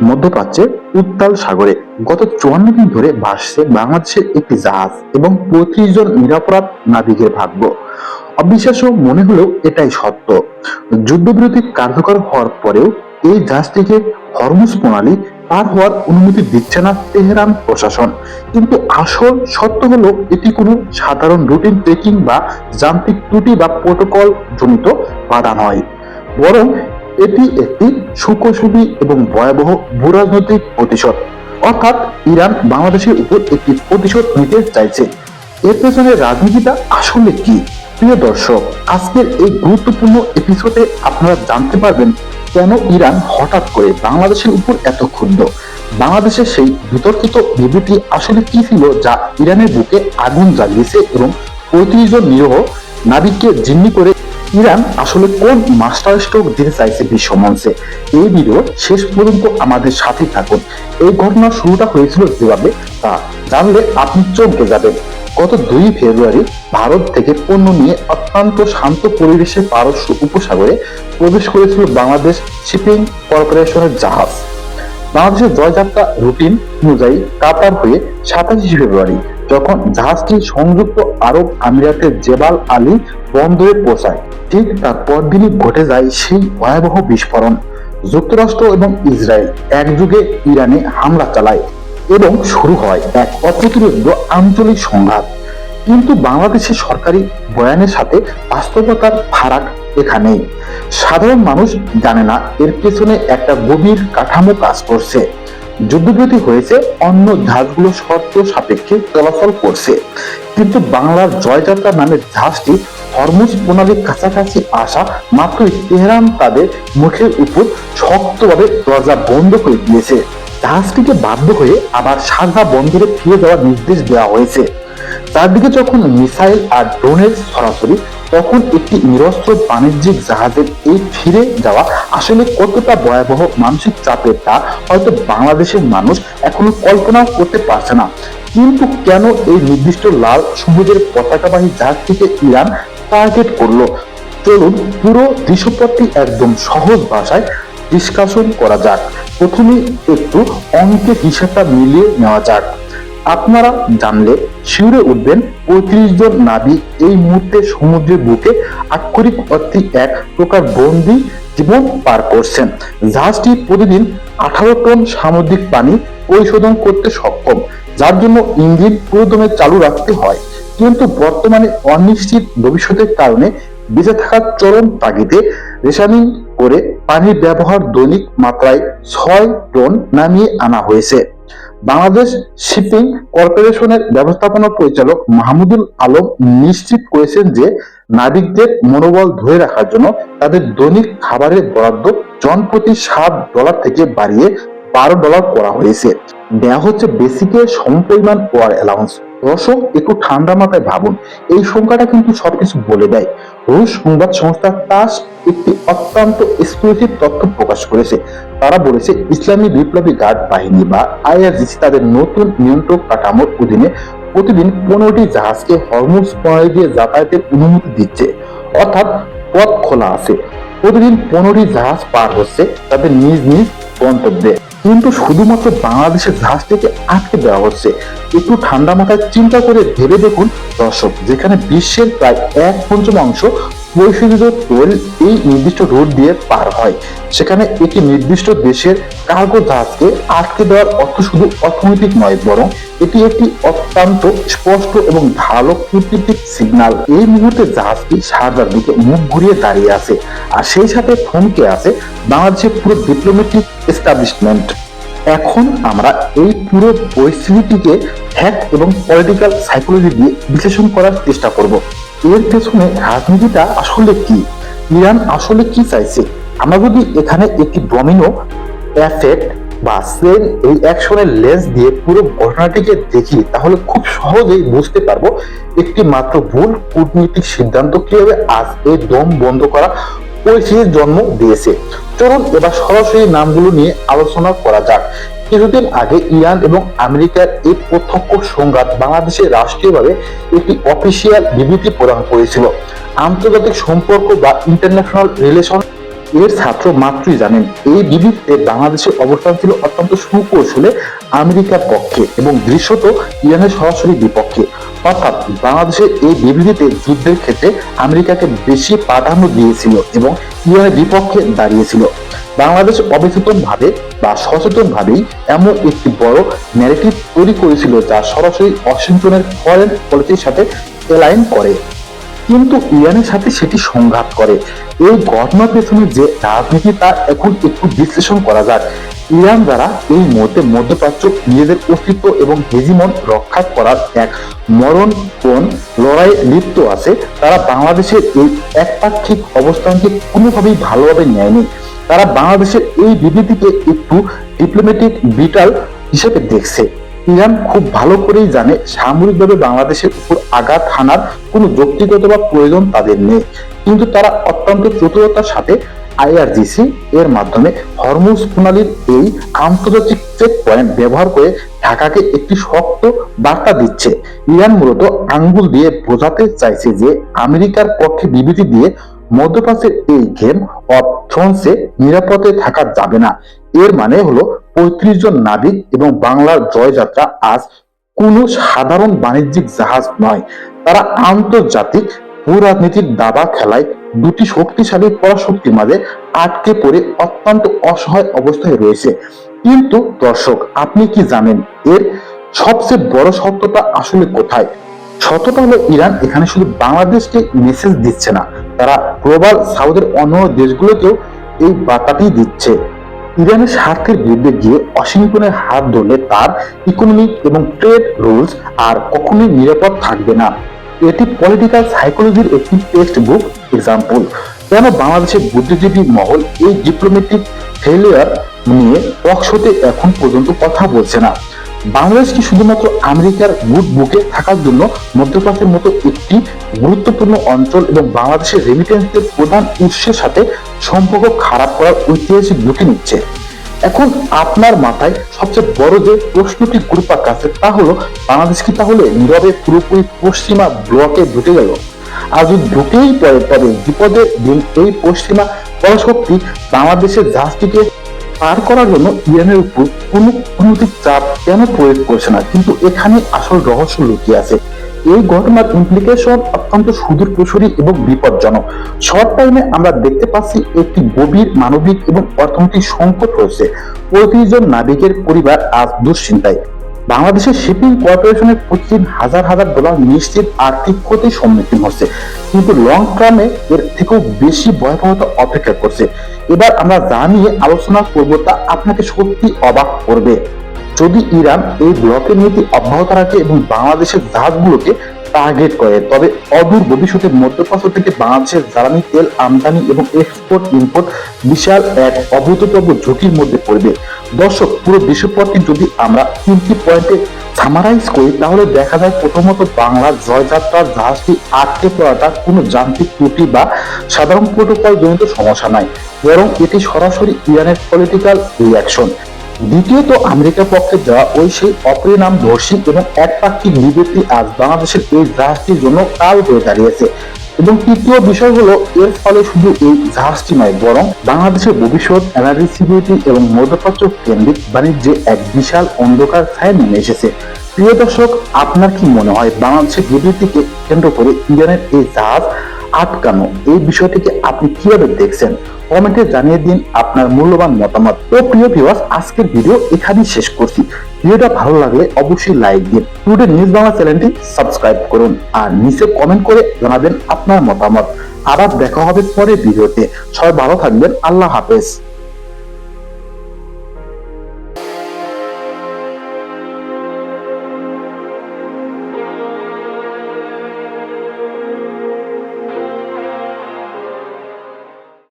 মধ্যপ্রাচ্যের উত্তাল সাগরে গত 54 দিন ধরে ভাসছে বাংলাদেশের একটি জাহাজ এবং 35 জন নিরপরাধ নাবিকের ভাগ্য। অবিশ্বাস্য মনে হলেও এটাই সত্য। যুদ্ধবিরতি কার্যকর হওয়ার পরেও এই জাহাজটিকে হরমুজ প্রণালী পার হওয়ার অনুমতি দিচ্ছে না তেহরান প্রশাসন। কিন্তু আসল সত্য হলো এটি কোনো সাধারণ রুটিন চেকিং বা যান্ত্রিক ত্রুটি বা প্রোটোকল জনিত বাধা নয়, বরং এটি একটি সুকৌশলী এবং ভয়াবহ ভূরাজনৈতিক প্রতিশোধ। অর্থাৎ ইরান বাংলাদেশের উপর একটি প্রতিশোধ নিতে চাইছে। এর পেছনে রাজনীতিটা আসলে কি? প্রিয় দর্শক, আজকের এই গুরুত্বপূর্ণ এপিসোডে আপনারা জানতে পারবেন কেন ইরান হঠাৎ করে বাংলাদেশের উপর এত ক্ষুব্ধ। বাংলাদেশের সেই বিতর্কিত বিবৃতি আসলে কি ছিল যা ইরানের বুকে আগুন জ্বালিয়েছে এবং 35 জন নিরীহ নাবিককে জিম্মি করে ইরান আসলে কোন মাস্টার স্ট্রোক দিতে চাইছে বিশ্ব মঞ্চে। এই ভিডিও শেষ পর্যন্ত আমাদের সাথে থাকুন। এই ঘটনার শুরুটা হয়েছিল যেভাবে তা জানলে আপনি চমকে যাবেন। গত 2 ফেব্রুয়ারি ভারত থেকে পণ্য নিয়ে অত্যন্ত শান্ত পরিবেশে পারস্য উপসাগরে প্রবেশ করেছিল বাংলাদেশ শিপিং কর্পোরেশনের জাহাজ। বাংলাদেশের জয়যাত্রা রুটিন অনুযায়ী কাতার হয়ে 27 ফেব্রুয়ারি যখন জাহাজটি সংযুক্ত আরব আমিরাতের জেবাল আলী বন্দরে পৌঁছায়, ঠিক তার পরদিনই ঘটে যায় সেই ভয়াবহ বিস্ফোরণ। যুক্তরাষ্ট্র এবং ইসরায়েল একযোগে ইরানে হামলা চালায় এবং শুরু হয় এক অপ্রতিরোধ্য আঞ্চলিক সংঘাত। কিন্তু বাংলাদেশের সরকারি বয়ানের সাথে বাস্তবতার ফারাক এখানেই। সাধারণ মানুষ জানে না এর পেছনে একটা গভীর কাঠামো কাজ করছে। যুদ্ধবিরতি হয়েছে, অন্য জাহাজগুলো শর্ত সাপেক্ষে চলাচল করছে, কিন্তু বাংলার জয়যাত্রা নামের জাহাজটি হরমুজ প্রণালীর কাছাকাছি আসা মাত্রই তেহরান তাদের মুখের উপর শক্তভাবে দরজা বন্ধ করে দিয়েছে। জাহাজটিকে বাধ্য হয়ে আবার সারদা বন্দরে ফিরে যাওয়ার নির্দেশ দেওয়া হয়েছে। চারদিকে যখন মিসাইল আর ড্রোনের সরাসরি, তখন একটি নিরস্ত্র বাণিজ্যিক জাহাজের এই ফিরে যাওয়া আসলে কতটা ভয়াবহ মানসিক চাপের তা হয়তো বাংলাদেশের মানুষ এখনো কল্পনাও করতে পারছে না। কিন্তু কেন এই নির্দিষ্ট লাল সবুজের পতাকাবাহী জাহাজটিকে ইরান টার্গেট করলো? চলুন পুরো দৃশ্যপটটি একদম সহজ ভাষায় ডিসকাশন করা যাক। প্রথমে একটু অঙ্কের হিসাবটা মিলিয়ে নেওয়া যাক। আপনারা জানলে শিউরে উঠবেন, 35 জন নাবিক এই মুহূর্তে সমুদ্রের বুকে আক্ষরিক অর্থে এক প্রকার বন্দি জীবন পার করছেন। জাহাজটি প্রতিদিন 18 টন সামুদ্রিক পানি পরিশোধন করতে সক্ষম, যার জন্য ইঞ্জিন পুরোদমে চালু রাখতে হয়। কিন্তু বর্তমানে অনিশ্চিত ভবিষ্যতের কারণে বেঁচে থাকার চরম তাগিদে রেশনিং করে পানির ব্যবহার দৈনিক মাত্রায় 6 টন নামিয়ে আনা হয়েছে। বাংলাদেশ শিপিং কর্পোরেশনের ব্যবস্থাপনা পরিচালক মাহমুদুল আলম নিশ্চিত করেছেন যে নাবিকদের মনোবল ধরে রাখার জন্য তাদের দৈনিক খাবারের বরাদ্দ জনপ্রতি $7 থেকে বাড়িয়ে $12 করা হয়েছে। দেওয়া হচ্ছে বেসিকের সমপরিমাণ ওয়ার অ্যালাউন্স। দর্শক, একটু ঠান্ডা মাথায় ভাবুন, এই সংখ্যাটা কিন্তু সবকিছু বলে দেয়। রুশ সংবাদ সংস্থা তাস একটি অত্যন্ত এক্সক্লুসিভ তথ্য প্রকাশ করেছে। তারা বলেছে ইসলামী বিপ্লবী গার্ড বাহিনী বা আইআরজিসি তাদের নতুন নিয়ন্ত্রক কাঠামোর অধীনে প্রতিদিন 15টি জাহাজকে হরমুজ প্রণালী দিয়ে যাতায়াতের অনুমতি দিচ্ছে। অর্থাৎ পথ খোলা আছে, প্রতিদিন 15টি জাহাজ পার হচ্ছে তাদের নিজ নিজ গন্তব্যে। কিন্তু শুধুমাত্র বাংলাদেশের জাহাজটিকে আটকে দেওয়া হচ্ছে। একটু ঠান্ডা মাথায় চিন্তা করে ভেবে দেখুন দর্শক, যেখানে বিশ্বের প্রায় 1/5 পরিশোধিত তেল এই নির্দিষ্ট রুট দিয়ে পার হয়, সেখানে একটি নির্দিষ্ট দেশের কার্গো জাহাজকে আটকে দেওয়ার অর্থ শুধু অর্থনৈতিক নয়, বরং এটি একটি অত্যন্ত স্পষ্ট এবং ধারালো কূটনীতিক সিগন্যাল। এই মুহূর্তে জাহাজটি সারদার দিকে মুখ ঘুরিয়ে দাঁড়িয়ে আছে, আর সেই সাথে থমকে আছে বাংলাদেশের পুরো ডিপ্লোম্যাটিক এস্টাবলিশমেন্ট। এখন আমরা এই পুরো পরিস্থিতিটিকে ফ্যাক্ট এবং পলিটিক্যাল সাইকোলজি দিয়ে বিশ্লেষণ করার চেষ্টা করব। এর পেছনে রাজনীতিটা আসলে কি? ইরান আসলে কি চাইছে? আমরা যদি এখানে একটি ডমিনো এফেক্ট বা সেল এই অ্যাকশনের লেন্স দিয়ে পুরো ঘটনাটিকে দেখি, তাহলে খুব সহজেই বুঝতে পারবো একটি মাত্র ভুল কূটনৈতিক সিদ্ধান্ত কিভাবে আজ এই দম বন্ধ করা পরিস্থিতির জন্ম দিয়েছে। চলুন এবার সরাসরি নামগুলো নিয়ে আলোচনা করা যাক। কিছুদিন আগে ইরান এবং আমেরিকার এই প্রত্যক্ষ সংঘাত বাংলাদেশে রাষ্ট্রীয়ভাবে একটি অফিসিয়াল বিবৃতি প্রদান করেছিল। আন্তর্জাতিক সম্পর্ক বা ইন্টারন্যাশনাল রিলেশন এর ছাত্র মাত্রই জানেন এই বিবৃতিতে বাংলাদেশের অবস্থান ছিল অত্যন্ত সুকৌশলে আমেরিকার পক্ষে এবং দৃশ্যত ইরানের সরাসরি বিপক্ষে। অর্থাৎ বাংলাদেশের এই বিবৃতিতে যুদ্ধের ক্ষেত্রে আমেরিকাকে বেশি প্রাধান্য দিয়েছিল এবং ইরানের বিপক্ষে দাঁড়িয়েছিল। বাংলাদেশ অবচেতন ভাবে বা সচেতন ভাবেই এমন একটি বড় ন্যারেটিভ তৈরি করেছিল যা সরাসরি ওয়াশিংটনের ফরেন পলিসির সাথে অ্যালাইন করে, কিন্তু ইরানের সাথে সেটি সংঘাত করে। এই ঘটনার পেছনে যে রাজনীতি তা এখন একটু বিশ্লেষণ করা যাক। ইরান দ্বারা এই মুহূর্তে মধ্যপ্রাচ্য নিজেদের অস্তিত্ব এবং হেজিমন রক্ষা করার এক মরণপণ লড়াইয়ে লিপ্ত আছে। তারা বাংলাদেশের এই একপাক্ষিক অবস্থানকে কোনোভাবেই ভালোভাবে নেয়নি। তারা বাংলাদেশের এই বিবৃতিকে একটু ডিপ্লোম্যাটিক বিটাল হিসেবে দেখছে। ইরান খুব ভালো করেই জানে সামরিকভাবে বাংলাদেশের উপর আঘাত হানার কোনো যৌক্তিকতা বা প্রয়োজন তাদের নেই, কিন্তু তারা অত্যন্ত চতুরতার সাথে আইআরজিসি এর মাধ্যমে হরমুজ প্রণালীর এই আন্তর্জাতিক চেক পয়েন্ট ব্যবহার করে ঢাকাকে একটি শক্ত বার্তা দিচ্ছে। ইরান মূলত আঙ্গুল দিয়ে বোঝাতে চাইছে যে আমেরিকার পক্ষে বিবৃতি দিয়ে মধ্যপ্রাচ্যের এই গেম অফ থ্রোনসে নিরাপদে থাকা যাবে না। এর মানে হলো ৩৫ জন নাবিক এবং বাংলার জয়যাত্রা আজ কোনো সাধারণ বাণিজ্যিক জাহাজ নয়। তারা আন্তর্জাতিক ভূরাজনীতির দাবা খেলায় দুটি শক্তিশালী পরাশক্তির মাঝে আটকে পড়ে অত্যন্ত অসহায় অবস্থায় রয়েছে। কিন্তু দর্শক, আপনি কি জানেন এর সবচেয়ে বড় সত্যটা আসলে কোথায়? সত্যটা হলো ইরান এখানে শুধু বাংলাদেশকে মেসেজ দিচ্ছে না, তারা গ্লোবাল সাউথের অন্য দেশগুলোকেও এই বার্তাটি দিচ্ছে। ইরানের স্বার্থের বিরুদ্ধে গিয়ে ওয়াশিংটনের হাত ধরলে তার ইকোনমিক এবং ট্রেড রুলস আর কখনোই নিরাপদ থাকবে না। এটি পলিটিক্যাল সাইকোলজির একটি টেক্সট বুক এক্সাম্পল। কেন বাংলাদেশের বুদ্ধিজীবী মহল এই ডিপ্লোম্যাটিক ফেলিয়ার নিয়ে টকশোতে এখন পর্যন্ত কথা বলছে না? বাংলাদেশ কি শুধুমাত্র আমেরিকার গুড বুকে থাকার জন্য মধ্যপ্রাচ্যের মতো একটি গুরুত্বপূর্ণ অঞ্চল এবং বাংলাদেশের রেমিটেন্সের প্রধান উৎসের সাথে সম্পর্ক খারাপ করার ঐতিহাসিক ঝুঁকি নিচ্ছে? এখন আপনার মাথায় সবচেয়ে বড় যে প্রশ্নটি ঘুরপাক খাচ্ছে তা হলো, বাংলাদেশ কি তাহলে নীরবে পুরোপুরি পশ্চিমা ব্লকে ঢুকে গেল? আর যদি ঢুকেই পড়ে তবে বিপদের দিন এই পশ্চিমা পরাশক্তি বাংলাদেশের জাহাজটিকে পার করার জন্য ইরানের উপর কোনো কূটনৈতিক চাপ কেন প্রয়োগ করছে না? কিন্তু এখানে আসল রহস্য লুকিয়ে আছে। এই ঘটনার ইমপ্লিকেশন অত্যন্ত সুদূরপ্রসারী এবং বিপজ্জনক। শর্ট টাইমে আমরা দেখতে পাচ্ছি একটি গভীর মানবিক এবং অর্থনৈতিক সংকট হয়েছে। ৩৫ জন নাবিকের পরিবার আজ দুশ্চিন্তায়। বাংলাদেশের শিপিং কর্পোরেশনের প্রতিদিন হাজার হাজার ডলার নিশ্চিত আর্থিক ক্ষতির সম্মুখীন হচ্ছে, কিন্তু লং টার্মে এর থেকেও বেশি ভয়াবহতা অপেক্ষা করছে। এবার আমরা যা নিয়ে আলোচনা করবো তা আপনাকে সত্যি অবাক করবে। যদি ইরান এই ব্লকের নীতি অব্যাহত রাখে এবং বাংলাদেশের জাহাজগুলোকে টার্গেট করে, তবে অদূর ভবিষ্যতে মধ্যপ্রাচ্য থেকে বাংলাদেশের জ্বালানি তেল আমদানি এবং এক্সপোর্ট ইম্পোর্ট বিশাল এক অভূতপূর্ব ঝুঁকির মধ্যে পড়বে। দর্শক, পুরো দৃশ্যপটটি যদি আমরা 3টি পয়েন্টে সামারাইজ করি তাহলে দেখা যায়, প্রথমত বাংলার জয়যাত্রার জাহাজটি আটকে পড়াটা কোনো যান্ত্রিক ত্রুটি বা সাধারণ প্রোটোকল জনিত সমস্যা নয়, বরং এটি সরাসরি ইরানের পলিটিক্যাল রিয়াকশন। দ্বিতীয়ত, আমেরিকার পক্ষে দেওয়া ওই সেই অপরিণামদর্শী এবং একপাক্ষিক বিবৃতি আজ বাংলাদেশের এই জাহাজটির জন্য কাল হয়ে দাঁড়িয়েছে। এবং তৃতীয় বিষয় হলো, এর ফলে শুধু এই জাহাজটি নয়, বরং বাংলাদেশের ভবিষ্যৎ এনার্জি সিকিউরিটি এবং মধ্যপ্রাচ্য কেন্দ্রিক বাণিজ্যে এক বিশাল অন্ধকার ছায়া নেমে এসেছে। প্রিয় দর্শক, আপনার কি মনে হয় বাংলাদেশের বিবৃতিকে কেন্দ্র করে ইরানের এই জাহাজ আটকানো এই বিষয়টিকে আপনি কিভাবে দেখছেন? কমেন্টে জানিয়ে দিন আপনার মূল্যবান মতামত। তো প্রিয় ভিউয়ার্স, আজকের ভিডিও এখানেই শেষ করছি। ভিডিওটা ভালো লাগলে অবশ্যই লাইক দিন, টুডে নিউজ বাংলা চ্যানেলটি সাবস্ক্রাইব করুন আর নিচে কমেন্ট করে জানাবেন আপনার মতামত। আবার দেখা হবে পরের ভিডিওতে। সবাই ভালো থাকবেন। আল্লাহ হাফেজ।